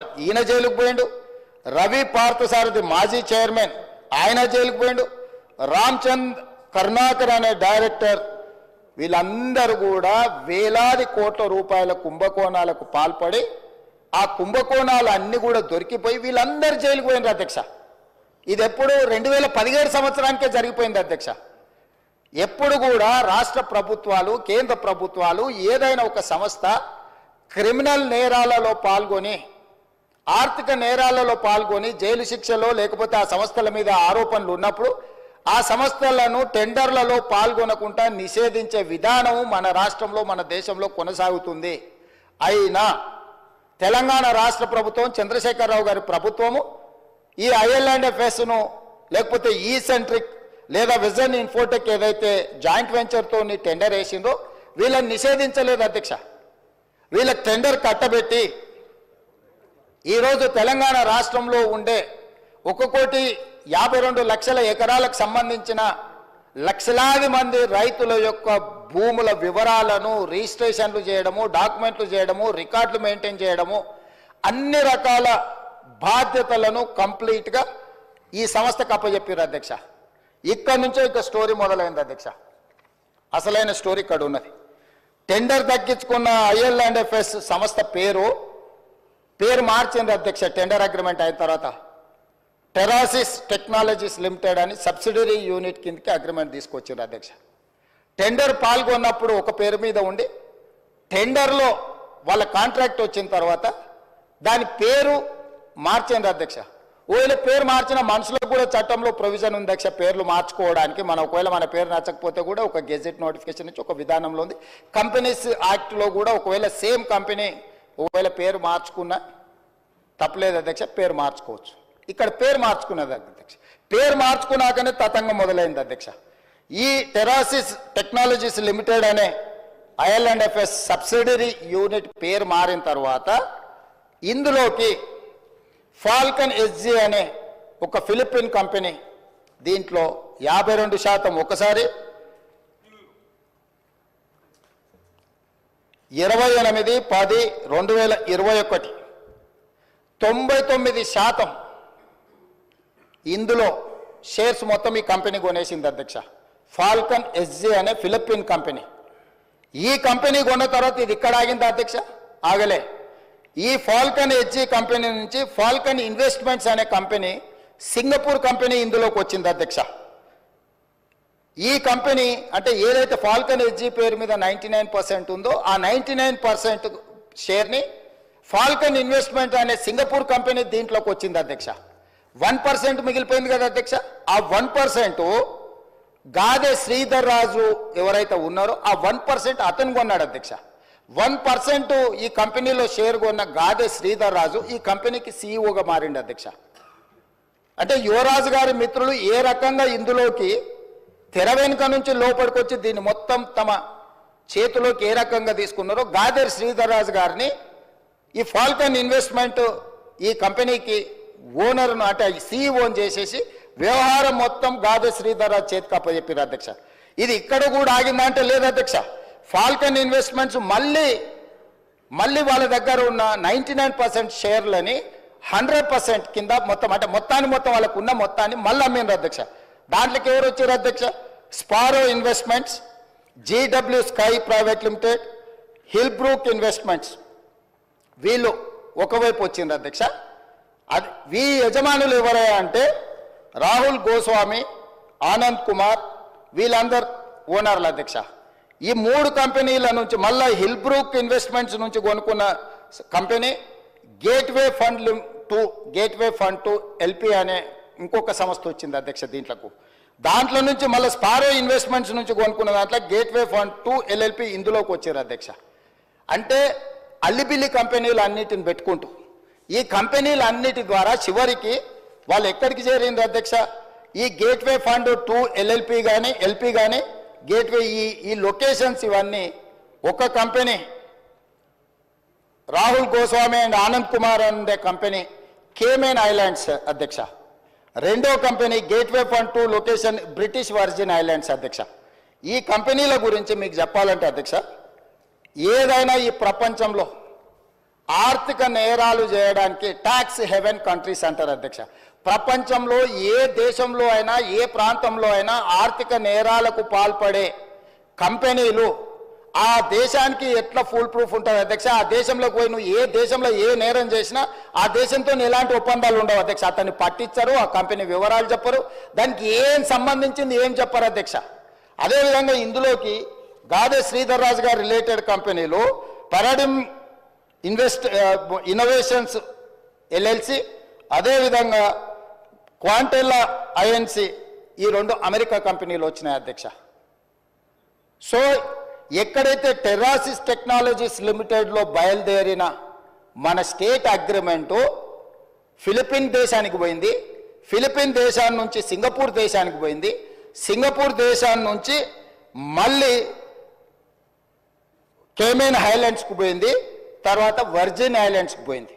ఈయన జైలుకు పోయిండు, రవి పార్థసారథి మాజీ చైర్మన్ ఆయన జైలుకు పోయిండు, రామ్చంద్ కరుణాకర్ అనే డైరెక్టర్, వీళ్ళందరూ కూడా వేలాది కోట్ల రూపాయల కుంభకోణాలకు పాల్పడి ఆ కుంభకోణాలు అన్ని కూడా దొరికిపోయి వీళ్ళందరూ జైలుకు పోయినారు అధ్యక్ష. ఇది ఎప్పుడు 2017 సంవత్సరానికే జరిగిపోయింది అధ్యక్ష. ఎప్పుడు కూడా రాష్ట్ర ప్రభుత్వాలు కేంద్ర ప్రభుత్వాలు ఏదైనా ఒక సంస్థ క్రిమినల్ నేరాలలో పాల్గొని ఆర్థిక నేరాలలో పాల్గొని జైలు శిక్షలో లేకపోతే ఆ సంస్థల మీద ఆరోపణలు ఉన్నప్పుడు ఆ సంస్థలను టెండర్లలో పాల్గొనకుండా నిషేధించే విధానం మన రాష్ట్రంలో మన దేశంలో కొనసాగుతుంది. అయినా తెలంగాణ రాష్ట్ర ప్రభుత్వం చంద్రశేఖరరావు గారి ప్రభుత్వము ఈ IL&FSను లేకపోతే ఈ సెంట్రిక్ లేదా విజన్ ఇన్ఫోటెక్ ఏదైతే జాయింట్ వెంచర్తో టెండర్ వేసిందో వీళ్ళని నిషేధించలేదు అధ్యక్ష. వీళ్ళకి టెండర్ కట్టబెట్టి ఈరోజు తెలంగాణ రాష్ట్రంలో ఉండే 1,52,00,000 ఎకరాలకు సంబంధించిన లక్షలాది మంది రైతుల యొక్క భూముల వివరాలను రిజిస్ట్రేషన్లు చేయడము, డాక్యుమెంట్లు చేయడము, రికార్డులు మెయింటైన్ చేయడము, అన్ని రకాల బాధ్యతలను కంప్లీట్గా ఈ సంస్థకు అప్పచెప్పారు అధ్యక్ష. ఇక్కడ నుంచే ఇక స్టోరీ మొదలైంది అధ్యక్ష. అసలైన స్టోరీ ఇక్కడ ఉన్నది. టెండర్ దక్కించుకున్న IL&FS సంస్థ పేరు మార్చింది అధ్యక్ష. టెండర్ అగ్రిమెంట్ అయిన తర్వాత టెరాసిస్ టెక్నాలజీస్ లిమిటెడ్ అని సబ్సిడరీ యూనిట్ కిందకి అగ్రిమెంట్ తీసుకొచ్చింది అధ్యక్ష. టెండర్ పాల్గొన్నప్పుడు ఒక పేరు మీద ఉండి టెండర్లో వాళ్ళ కాంట్రాక్ట్ వచ్చిన తర్వాత దాని పేరు మార్చింది అధ్యక్ష. ఒకవేళ పేరు మార్చిన మనుషులకు కూడా చట్టంలో ప్రొవిజన్ ఉంది అధ్యక్ష పేర్లు మార్చుకోవడానికి. ఒకవేళ మన పేరు నచ్చకపోతే కూడా ఒక గెజెట్ నోటిఫికేషన్ నుంచి ఒక విధానంలో ఉంది. కంపెనీస్ యాక్ట్లో కూడా ఒకవేళ సేమ్ కంపెనీ ఒకవేళ పేరు మార్చుకున్నా తప్పలేదు అధ్యక్ష, పేరు మార్చుకోవచ్చు. ఇక్కడ పేరు మార్చుకున్నది అధ్యక్ష. పేరు మార్చుకున్నాకనే తతంగం మొదలైంది అధ్యక్ష. ఈ టెరాసిస్ టెక్నాలజీస్ లిమిటెడ్ అనే IL&FS సబ్సిడరీ యూనిట్ పేరు మారిన తర్వాత ఇందులోకి ఫాల్కన్ SG అనే ఒక ఫిలిపిన్ కంపెనీ దీంట్లో 52% ఒకసారి 28/10/2021 99% ఇందులో షేర్స్ మొత్తం ఈ కంపెనీ కొనేసింది అధ్యక్ష. ఫాల్కన్ SG అనే ఫిలిపిన్ కంపెనీ. ఈ కంపెనీ కొన్న తర్వాత ఇది ఇక్కడ ఆగింది అధ్యక్ష, ఆగలే. ఈ ఫాల్కన్ SG కంపెనీ నుంచి ఫాల్కన్ ఇన్వెస్ట్మెంట్స్ అనే కంపెనీ సింగపూర్ కంపెనీ ఇందులోకి వచ్చింది అధ్యక్ష. ఈ కంపెనీ అంటే ఏదైతే ఫాల్కన్ SG పేరు మీద 99% ఉందో ఆ 99% షేర్ని ఫాల్కన్ ఇన్వెస్ట్మెంట్ అనే సింగపూర్ కంపెనీ దీంట్లోకి వచ్చింది అధ్యక్ష. 1% మిగిలిపోయింది కదా అధ్యక్ష. ఆ 1% గాదే శ్రీధర్ రాజు ఎవరైతే ఉన్నారో ఆ 1% అతను కొన్నాడు అధ్యక్ష. 1% ఈ కంపెనీలో షేర్ కొన్న గాదే శ్రీధర్ రాజు ఈ కంపెనీకి CEOగా మారిండు అధ్యక్ష. అంటే యువరాజు గారి మిత్రులు ఏ రకంగా ఇందులోకి తెర వెనుక నుంచి లోపలికొచ్చి దీన్ని మొత్తం తమ చేతిలోకి ఏ రకంగా తీసుకున్నారో గాదే శ్రీధర్ రాజు గారిని ఈ ఫాల్కన్ ఇన్వెస్ట్మెంట్ ఈ కంపెనీకి ఓనర్ను అంటే CEO చేసేసి వ్యవహారం మొత్తం గాదే శ్రీధర్ రాజు చేతికి అప్పచెప్పారు అధ్యక్ష. ఇది ఇక్కడ కూడా ఆగిందంటే లేదు అధ్యక్ష. ఫాల్కన్ ఇన్వెస్ట్మెంట్స్ మళ్ళీ వాళ్ళ దగ్గర ఉన్న 99% షేర్లని 100% కింద మొత్తం అంటే మొత్తం వాళ్ళకు ఉన్న మొత్తాన్ని మళ్ళీ అమ్మిండ్రు అధ్యక్ష. దాంట్లోకి ఎవరు వచ్చారు అధ్యక్ష? Sparrow investments, GW sky private limited, Hillbrook investments వీళ్ళు ఒకవైపు వచ్చిండ్రు అధ్యక్ష. అది వీ యజమానులు ఎవరయ్యా అంటే రాహుల్ గోస్వామి, ఆనంద్ కుమార్ వీళ్ళందరు ఓనర్లు అధ్యక్ష. ఈ 3 కంపెనీల నుంచి మళ్ళీ హిల్బ్రూక్ ఇన్వెస్ట్మెంట్స్ నుంచి కొనుక్కున్న company gateway fund to LP అనే ఇంకొక సంస్థ వచ్చింది అధ్యక్ష. దాంట్లో నుంచి మళ్ళీ స్పారో ఇన్వెస్ట్మెంట్స్ నుంచి కొనుక్కున్న దాంట్లో గేట్వే ఫండ్ టు LLP ఇందులోకి వచ్చారు అధ్యక్ష. అంటే అల్లిబిల్లి కంపెనీలు అన్నిటిని పెట్టుకుంటూ ఈ కంపెనీలు అన్నిటి ద్వారా చివరికి వాళ్ళు ఎక్కడికి చేరింది అధ్యక్ష? ఈ గేట్వే ఫండ్ టు LLP కానీ LP కానీ గేట్వే ఈ లొకేషన్స్ ఇవన్నీ ఒక కంపెనీ రాహుల్ గోస్వామి అండ్ ఆనంద్ కుమార్ అనే కంపెనీ కేమెన్ ఐలాండ్స్ అధ్యక్ష. రెండో company gateway fund to location British virgin islands అధ్యక్ష. ఈ కంపెనీల గురించి మీకు చెప్పాలంటే అధ్యక్ష ఏదైనా ఈ ప్రపంచంలో ఆర్థిక నేరాలు చేయడానికి ట్యాక్స్ హెవెన్ కంట్రీస్ అంటారు అధ్యక్ష. ప్రపంచంలో ఏ దేశంలో అయినా ఏ ప్రాంతంలో అయినా ఆర్థిక నేరాలకు పాల్పడే కంపెనీలు ఆ దేశానికి ఎట్లా ఫుల్ ప్రూఫ్ ఉంటుంది అధ్యక్ష? ఆ దేశంలోకి పోయి నువ్వు ఏ దేశంలో ఏ నేరం చేసినా ఆ దేశంతో ఎలాంటి ఒప్పందాలు ఉండవు అధ్యక్ష. అతన్ని పట్టించరు, ఆ కంపెనీ వివరాలు చెప్పరు, దానికి ఏం సంబంధించింది ఏం చెప్పరు అధ్యక్ష. అదేవిధంగా ఇందులోకి గాదే శ్రీధర్ రాజు గారు రిలేటెడ్ కంపెనీలు పారాడిమ్ ఇన్నోవేషన్స్ ఎల్ఎల్సి, అదేవిధంగా క్వాంటెల్లా ఐఎన్సి, ఈ రెండు అమెరికా కంపెనీలు వచ్చినాయి అధ్యక్ష. సో ఎక్కడైతే టెర్రాసిస్ టెక్నాలజీస్ లిమిటెడ్లో బయలుదేరిన మన స్టేట్ అగ్రిమెంటు ఫిలిపిన్ దేశానికి పోయింది, ఫిలిపిన్ దేశాన్ని నుంచి సింగపూర్ దేశానికి పోయింది, సింగపూర్ దేశాన్ని నుంచి మళ్ళీ కేమెన్ ఐలాండ్స్కి పోయింది, తర్వాత వర్జిన్ ఐలాండ్స్కి పోయింది,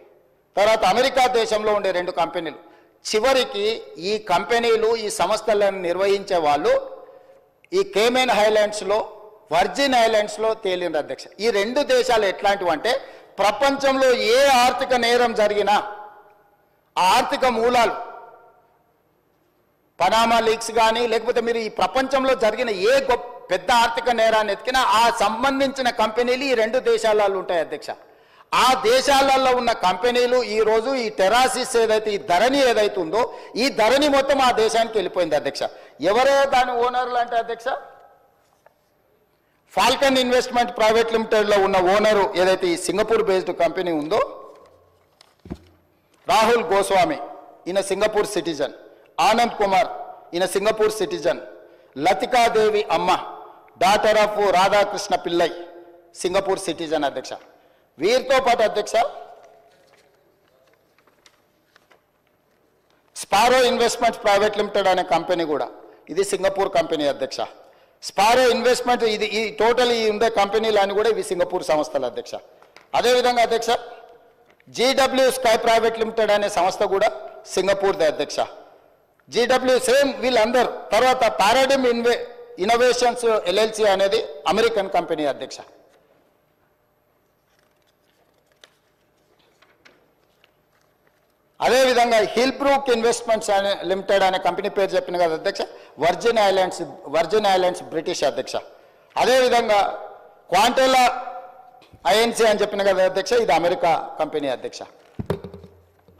తర్వాత అమెరికా దేశంలో ఉండే రెండు కంపెనీలు. చివరికి ఈ కంపెనీలు ఈ సంస్థలను నిర్వహించే వాళ్ళు ఈ కేమెన్ ఐలాండ్స్లో వర్జిన్ ఐలాండ్స్లో తేలింది అధ్యక్ష. ఈ రెండు దేశాలు ఎట్లాంటివి అంటే ప్రపంచంలో ఏ ఆర్థిక నేరం జరిగినా ఆ ఆర్థిక మూలాలు పనామా లీక్స్ కానీ లేకపోతే మీరు ఈ ప్రపంచంలో జరిగిన ఏ పెద్ద ఆర్థిక నేరాన్ని ఎత్తికినా ఆ సంబంధించిన కంపెనీలు ఈ రెండు దేశాలలో ఉంటాయి అధ్యక్ష. ఆ దేశాలలో ఉన్న కంపెనీలు ఈరోజు ఈ టెరాసిస్ ఏదైతే ఈ ధరణి ఏదైతే ఉందో ఈ ధరణి మొత్తం ఆ దేశానికి వెళ్ళిపోయింది అధ్యక్ష. ఎవరో దాని ఓనర్లు అంటే అధ్యక్ష ఫాల్కన్ ఇన్వెస్ట్మెంట్ ప్రైవేట్ లిమిటెడ్లో ఉన్న ఓనరు ఏదైతే ఈ సింగపూర్ బేస్డ్ కంపెనీ ఉందో రాహుల్ గోస్వామి, ఈయన సింగపూర్ సిటిజన్, ఆనంద్ కుమార్ ఈయన సింగపూర్ సిటిజన్, లతికాదేవి అమ్మ daughter of Radhakrishna Pillai Singapore citizen అధ్యక్ష. వీరితో పాటు అధ్యక్ష స్పారో ఇన్వెస్ట్మెంట్స్ ప్రైవేట్ లిమిటెడ్ అనే కంపెనీ కూడా ఇది సింగపూర్ కంపెనీ అధ్యక్ష. స్పారో ఇన్వెస్ట్మెంట్ ఇది ఈ టోటల్ ఈ ఉండే కంపెనీలు అని కూడా ఇవి సింగపూర్ సంస్థలు అధ్యక్ష. అదేవిధంగా అధ్యక్ష జీడబ్ల్యూ స్కై ప్రైవేట్ లిమిటెడ్ అనే సంస్థ కూడా సింగపూర్దే అధ్యక్ష. జీడబ్ల్యూ సేమ్ వీళ్ళందరూ. తర్వాత పారాడిమ్ ఇన్నోవేషన్స్ ఎల్ఎల్సి అనేది అమెరికన్ కంపెనీ అధ్యక్ష. అదేవిధంగా హిల్ బ్రూక్ ఇన్వెస్ట్మెంట్స్ అనే లిమిటెడ్ అనే కంపెనీ పేరు చెప్పిన కదా అధ్యక్ష, వర్జిన్ ఐలాండ్స్ బ్రిటిష్ అధ్యక్ష. అదేవిధంగా క్వాంటెల్లా ఐఎన్సి అని చెప్పిన కదా అధ్యక్ష, ఇది అమెరికా కంపెనీ అధ్యక్ష.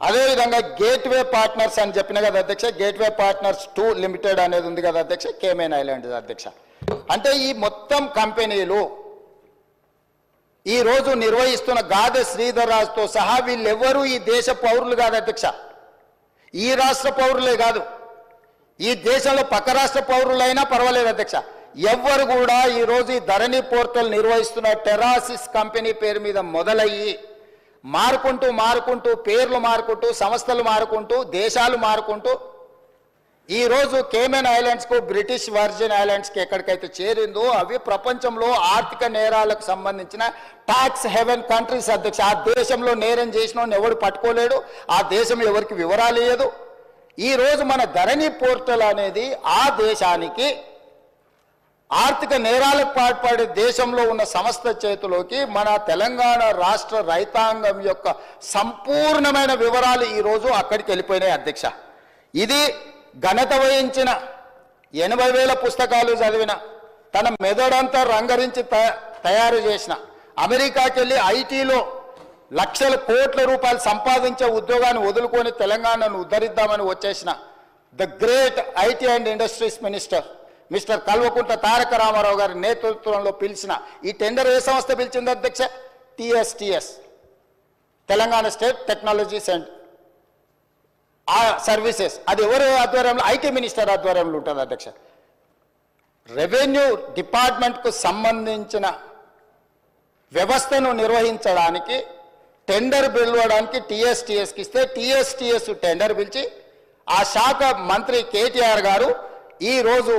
అదేవిధంగా గేట్వే పార్ట్నర్స్ అని చెప్పిన కదా అధ్యక్ష, గేట్వే పార్ట్నర్స్ 2 లిమిటెడ్ అనేది ఉంది కదా అధ్యక్ష, కేమెన్ ఐలాండ్స్ అధ్యక్ష. అంటే ఈ మొత్తం కంపెనీలు ఈ రోజు నిర్వహిస్తున్న గాదే శ్రీధర్ రాజుతో సహా వీళ్ళెవ్వరూ ఈ దేశ పౌరులు కాదు అధ్యక్ష. ఈ రాష్ట్ర పౌరులే కాదు, ఈ దేశంలో పక్క రాష్ట్ర పౌరులైనా పర్వాలేదు అధ్యక్ష. ఎవ్వరు కూడా ఈరోజు ఈ ధరణి పోర్టల్ నిర్వహిస్తున్న టెరాసిస్ కంపెనీ పేరు మీద మొదలయ్యి మారుకుంటూ పేర్లు మారుకుంటూ సంస్థలు మారుకుంటూ దేశాలు మారుకుంటూ ఈరోజు కేమెన్ ఐలాండ్స్కు బ్రిటిష్ వర్జిన్ ఐలాండ్స్కి ఎక్కడికైతే చేరిందో అవి ప్రపంచంలో ఆర్థిక నేరాలకు సంబంధించిన ట్యాక్స్ హెవెన్ కంట్రీస్ అధ్యక్ష. ఆ దేశంలో నేరం చేసిన ఎవడు పట్టుకోలేడు, ఆ దేశం ఎవరికి వివరాలు ఇవ్వదు. ఈరోజు మన ధరణి పోర్టల్ అనేది ఆ దేశానికి ఆర్థిక నేరాలకు పాల్పడే దేశంలో ఉన్న సంస్థ చేతిలోకి మన తెలంగాణ రాష్ట్ర రైతాంగం యొక్క సంపూర్ణమైన వివరాలు ఈరోజు అక్కడికి వెళ్ళిపోయినాయి అధ్యక్ష. ఇది ఘనత వహించిన 80,000 పుస్తకాలు చదివిన తన మెదడంతా రంగరించి తయారు చేసిన అమెరికాకి వెళ్ళి ఐటీలో లక్షల కోట్ల రూపాయలు సంపాదించే ఉద్యోగాన్ని వదులుకొని తెలంగాణను ఉద్ధరిద్దామని వచ్చేసిన the great IT and industries minister mister Kalvakuntla Taraka Rama Rao గారి నేతృత్వంలో పిలిచిన ఈ టెండర్ ఏ సంస్థ పిలిచింది అధ్యక్ష? TSTS, Telangana state technologies and services. అది ఎవరి ఆధ్వర్యంలో? ఐటీ మినిస్టర్ ఆధ్వర్యంలో ఉంటుంది అధ్యక్ష. రెవెన్యూ డిపార్ట్మెంట్కు సంబంధించిన వ్యవస్థను నిర్వహించడానికి టెండర్ పిలవడానికి TSTSకి ఇస్తే TSTS టెండర్ పిలిచి ఆ శాఖ మంత్రి కేటీఆర్ గారు ఈరోజు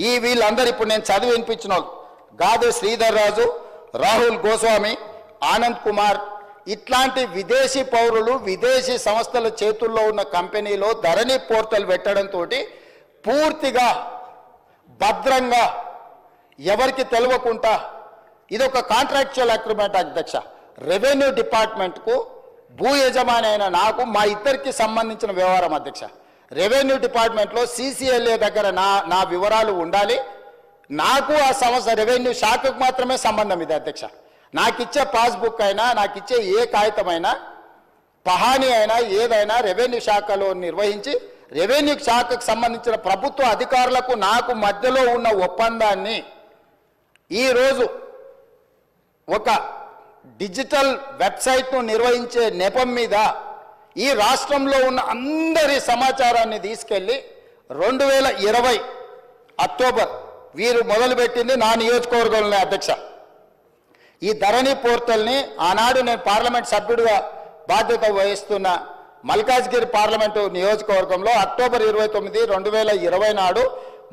ఈ వీళ్ళందరూ ఇప్పుడు నేను చదివి వినిపించిన వాళ్ళు గాదే శ్రీధర్ రాజు, రాహుల్ గోస్వామి, ఆనంద్ కుమార్ ఇట్లాంటి విదేశీ పౌరులు విదేశీ సంస్థల చేతుల్లో ఉన్న కంపెనీలో ధరణి పోర్టల్ పెట్టడంతో పూర్తిగా భద్రంగా ఎవరికి తెలియకుండా ఇది ఒక కాంట్రాక్చువల్ అగ్రిమెంట్ అధ్యక్ష. రెవెన్యూ డిపార్ట్మెంట్కు భూ యజమాని అయిన నాకు మా ఇద్దరికి సంబంధించిన వ్యవహారం అధ్యక్ష. రెవెన్యూ డిపార్ట్మెంట్లో CCLA దగ్గర నా వివరాలు ఉండాలి. నాకు ఆ సంస్థ రెవెన్యూ శాఖకు మాత్రమే సంబంధం ఇది అధ్యక్ష. నాకు ఇచ్చే పాస్బుక్ అయినా నాకు ఇచ్చే ఏ కాగితమైనా పహానీ అయినా ఏదైనా రెవెన్యూ శాఖలో నిర్వహించి రెవెన్యూ శాఖకు సంబంధించిన ప్రభుత్వ అధికారులకు నాకు మధ్యలో ఉన్న ఒప్పందాన్ని ఈరోజు ఒక డిజిటల్ వెబ్సైట్ను నిర్వహించే నెపం మీద ఈ రాష్ట్రంలో ఉన్న అందరి సమాచారాన్ని తీసుకెళ్ళి 2020 అక్టోబర్ వీరు మొదలుపెట్టింది నా నియోజకవర్గంలోనే అధ్యక్ష. ఈ ధరణి పోర్టల్ని ఆనాడు నేను పార్లమెంట్ సభ్యుడిగా బాధ్యత వహిస్తున్న మల్కాజ్గిరి పార్లమెంటు నియోజకవర్గంలో అక్టోబర్ 29, 2020 నాడు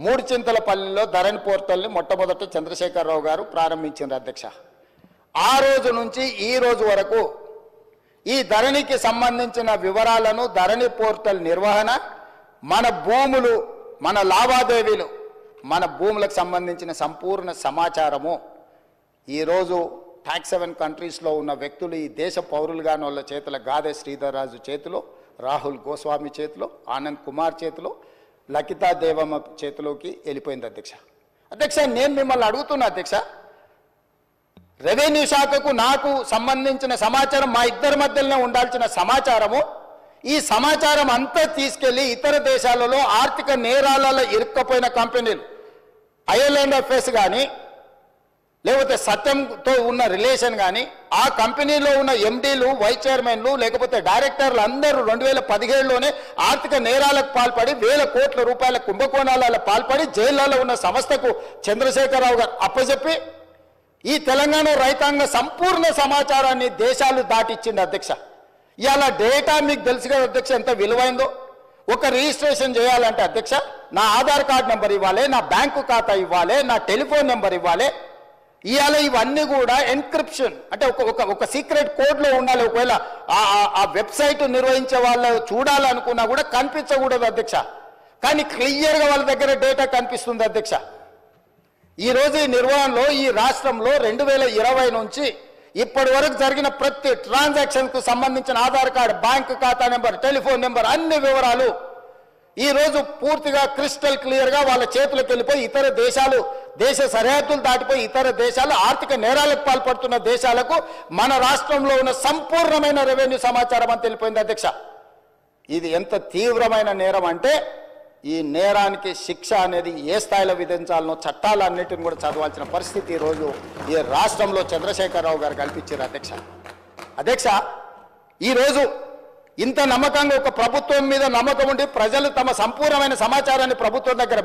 మూడుచింతలపల్లిలో ధరణి పోర్టల్ని మొట్టమొదట చంద్రశేఖరరావు గారు ప్రారంభించారు అధ్యక్ష. ఆ రోజు నుంచి ఈ రోజు వరకు ఈ ధరణికి సంబంధించిన వివరాలను, ధరణి పోర్టల్ నిర్వహణ, మన భూములు, మన లావాదేవీలు, మన భూములకు సంబంధించిన సంపూర్ణ సమాచారము ఈరోజు ట్యాక్స్ 7 కంట్రీస్లో ఉన్న వ్యక్తులు, ఈ దేశ పౌరులుగాని వాళ్ళ చేతుల గాదె శ్రీధర్ రాజు చేతిలో, రాహుల్ గోస్వామి చేతిలో, ఆనంద్ కుమార్ చేతిలో, లకితా దేవమ్మ చేతిలోకి వెళ్ళిపోయింది అధ్యక్ష. అధ్యక్ష, నేను మిమ్మల్ని అడుగుతున్నా అధ్యక్ష, రెవెన్యూ శాఖకు నాకు సంబంధించిన సమాచారం, మా ఇద్దరి మధ్యలోనే ఉండాల్సిన సమాచారము, ఈ సమాచారం అంతా తీసుకెళ్లి ఇతర దేశాలలో ఆర్థిక నేరాలలో ఇరుక్కపోయిన కంపెనీలు, IL&FS కానీ లేకపోతే సత్యంతో ఉన్న రిలేషన్ కానీ, ఆ కంపెనీలో ఉన్న MDలు, వైస్ చైర్మన్లు లేకపోతే డైరెక్టర్లు అందరూ 2017లోనే ఆర్థిక నేరాలకు పాల్పడి వేల కోట్ల రూపాయల కుంభకోణాలలో పాల్పడి జైళ్లలో ఉన్న సంస్థకు చంద్రశేఖరరావు గారు అప్పచెప్పి ఈ తెలంగాణ రైతాంగ సంపూర్ణ సమాచారాన్ని దేశాలు దాటిచ్చింది అధ్యక్ష. ఇవాళ డేటా మీకు తెలుసు కదా అధ్యక్ష ఎంత విలువైందో. ఒక రిజిస్ట్రేషన్ చేయాలంటే అధ్యక్ష నా ఆధార్ కార్డు నెంబర్ ఇవ్వాలి, నా బ్యాంకు ఖాతా ఇవ్వాలి, నా టెలిఫోన్ నెంబర్ ఇవ్వాలి. ఇవాళ ఇవన్నీ కూడా ఎన్క్రిప్షన్ అంటే ఒక సీక్రెట్ కోడ్లో ఉండాలి. ఒకవేళ ఆ వెబ్సైట్ నిర్వహించే వాళ్ళు చూడాలనుకున్నా కూడా కనిపించకూడదు అధ్యక్ష. కానీ క్లియర్గా వాళ్ళ దగ్గర డేటా కనిపిస్తుంది అధ్యక్ష. ఈరోజు ఈ నిర్వహణలో ఈ రాష్ట్రంలో 2020 నుంచి ఇప్పటి వరకు జరిగిన ప్రతి ట్రాన్సాక్షన్కు సంబంధించిన ఆధార్ కార్డు, బ్యాంకు ఖాతా నెంబర్, టెలిఫోన్ నెంబర్ అన్ని వివరాలు ఈరోజు పూర్తిగా క్రిస్టల్ క్లియర్గా వాళ్ళ చేతులకు వెళ్ళిపోయి ఇతర దేశాలు, దేశ సరిహద్దులు దాటిపోయి ఇతర దేశాలు, ఆర్థిక నేరాలకు పాల్పడుతున్న దేశాలకు మన రాష్ట్రంలో ఉన్న సంపూర్ణమైన రెవెన్యూ సమాచారం అని తెలిపోయింది అధ్యక్ష. ఇది ఎంత తీవ్రమైన నేరం అంటే ఈ నేరానికి శిక్ష అనేది ఏ స్థాయిలో విధించాలనో చట్టాలన్నిటిని కూడా చదవాల్సిన పరిస్థితి ఈరోజు ఈ రాష్ట్రంలో చంద్రశేఖరరావు గారు కల్పించారు అధ్యక్ష. అధ్యక్ష, ఈరోజు ఇంత నమ్మకంగా ఒక ప్రభుత్వం మీద నమ్మకం ఉండి ప్రజలు తమ సంపూర్ణమైన సమాచారాన్ని ప్రభుత్వం దగ్గర